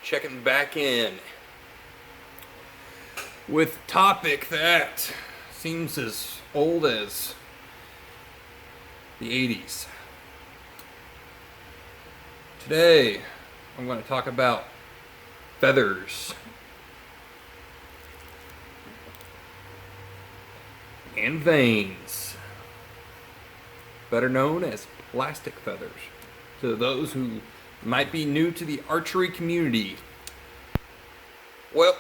checking back in with a topic that seems as old as the 80s. Today, I'm going to talk about feathers and vanes, better known as plastic feathers. To those who might be new to the archery community, well,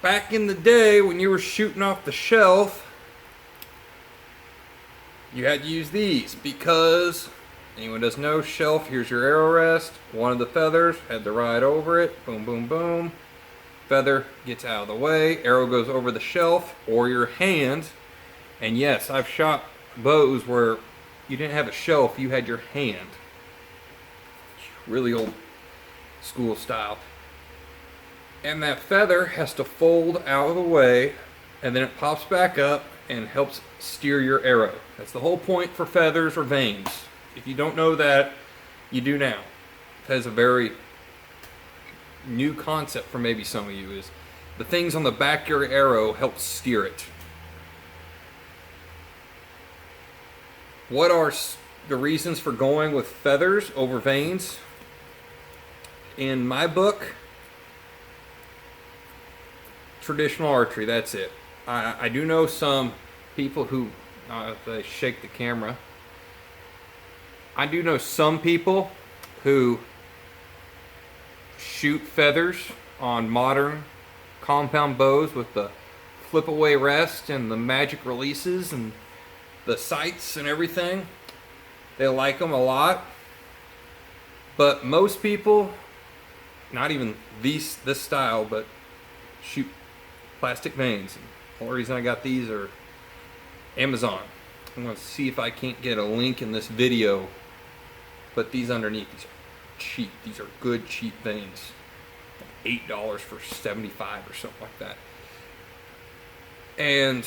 back in the day when you were shooting off the shelf, you had to use these because anyone doesn't know, shelf, here's your arrow rest. One of the feathers had to ride over it. Boom, boom, boom. Feather gets out of the way. Arrow goes over the shelf or your hand. And yes, I've shot bows where you didn't have a shelf, you had your hand. Really old school style. And that feather has to fold out of the way, and then it pops back up and helps steer your arrow. That's the whole point for feathers or vanes. If you don't know that, you do now. That is a very new concept for maybe some of you, is the things on the back of your arrow help steer it. What are the reasons for going with feathers over vanes? In my book, traditional archery, that's it. I do know some people who, if they shake the camera, I do know some people who shoot feathers on modern compound bows with the flip away rest and the magic releases and the sights and everything. They like them a lot. But most people, not even this style, but shoot plastic vanes. And the only reason I got these are Amazon. I'm going to see if I can't get a link in this video. But these underneath, these are cheap. These are good, cheap vanes. $8 for 75 or something like that. And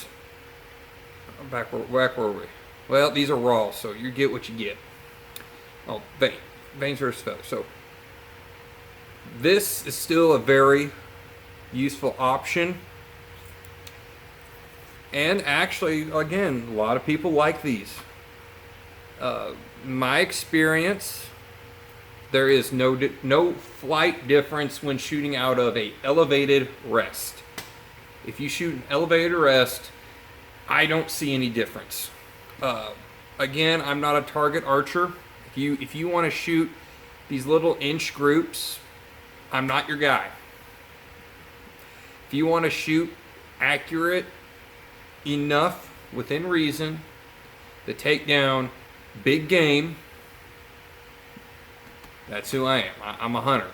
back where were we? Well, these are raw, so you get what you get. Oh, vanes versus feathers. So this is still a very useful option. And actually, again, a lot of people like these. My experience, there is no flight difference when shooting out of a elevated rest. If you shoot an elevated rest, I don't see any difference. Again, I'm not a target archer. If you want to shoot these little inch groups, I'm not your guy. If you want to shoot accurate enough within reason to take down big game, that's who I am. I'm a hunter.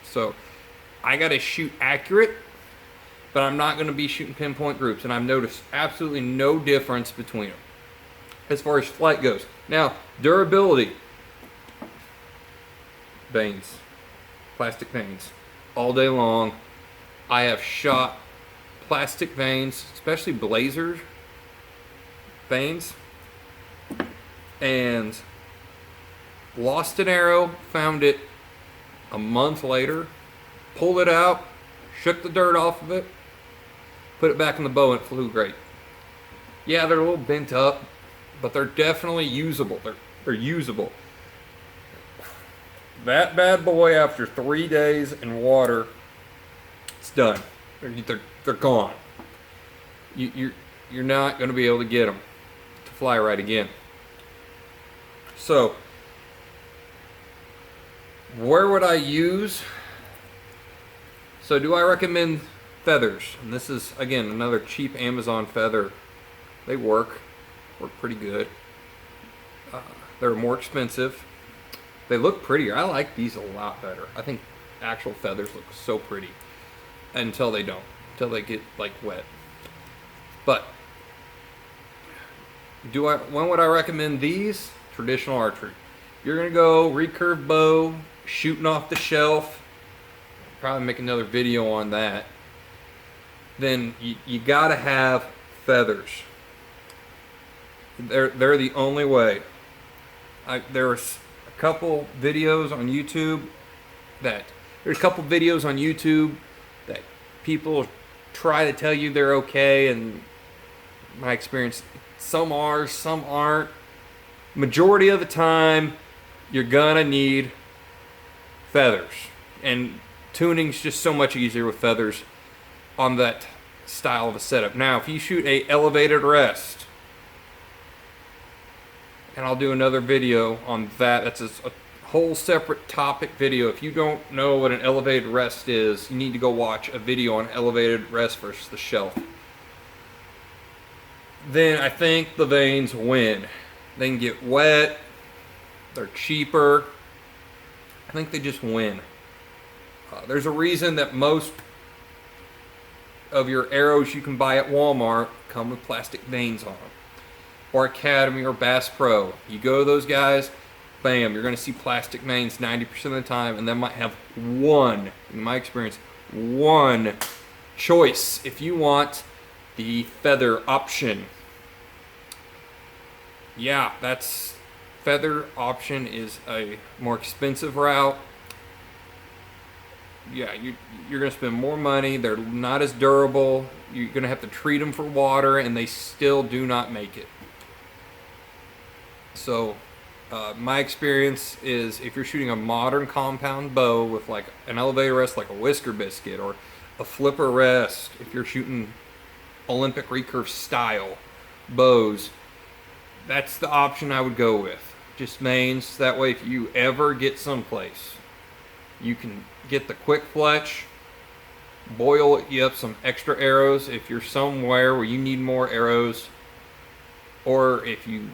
So I got to shoot accurate, but I'm not going to be shooting pinpoint groups. And I've noticed absolutely no difference between them as far as flight goes. Now, durability. Vanes. Plastic vanes. All day long. I have shot plastic vanes, especially Blazer vanes, and lost an arrow, found it a month later, pulled it out, shook the dirt off of it, put it back in the bow, and it flew great. Yeah, they're a little bent up, but they're definitely usable. They're usable. That bad boy, after 3 days in water, it's done. They're gone. You're not going to be able to get them to fly right again. So, where would I use? So, do I recommend feathers? And this is, again, another cheap Amazon feather. They work pretty good. They're more expensive. They look prettier. I like these a lot better. I think actual feathers look so pretty until they don't, until they get like wet. But when would I recommend these? Traditional archery. You're gonna go recurve bow, shooting off the shelf. Probably make another video on that. Then you gotta have feathers. They're the only way. There's a couple videos on YouTube that There's a couple videos on YouTube that people try to tell you they're okay, and my experience, some are, some aren't. Majority of the time, you're gonna need feathers, and tuning's just so much easier with feathers on that style of a setup. Now, if you shoot a elevated rest, and I'll do another video on that. That's a whole separate topic video. If you don't know what an elevated rest is, you need to go watch a video on elevated rest versus the shelf. Then I think the vanes win. They can get wet. They're cheaper. I think they just win. There's a reason that most of your arrows you can buy at Walmart come with plastic vanes on them. Or Academy or Bass Pro. You go to those guys, bam, you're going to see plastic vanes 90% of the time, and they might have one, in my experience, one choice if you want the feather option. Yeah, that's feather option is a more expensive route. Yeah, you're going to spend more money. They're not as durable. You're going to have to treat them for water, and they still do not make it. So, my experience is if you're shooting a modern compound bow with like an elevator rest like a Whisker Biscuit or a flipper rest, if you're shooting Olympic recurve style bows, that's the option I would go with. Just vanes. That way, if you ever get someplace, you can get the quick fletch, boil you up some extra arrows if you're somewhere where you need more arrows, or if you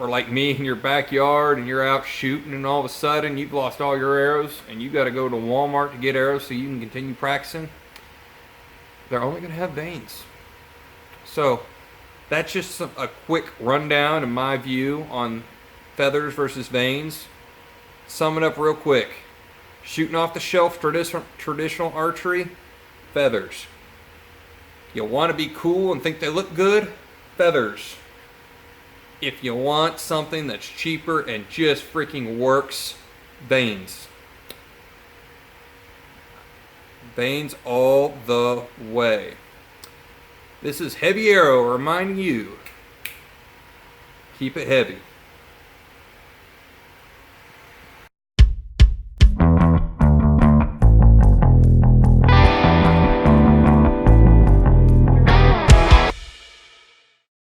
are like me in your backyard and you're out shooting and all of a sudden you've lost all your arrows and you got to go to Walmart to get arrows so you can continue practicing. They're only going to have vanes. So that's just a quick rundown in my view on feathers versus vanes. Sum it up real quick. Shooting off the shelf traditional archery, feathers. You want to be cool and think they look good, feathers. If you want something that's cheaper and just freaking works, vanes. Vanes all the way. This is Heavy Arrow reminding you, keep it heavy.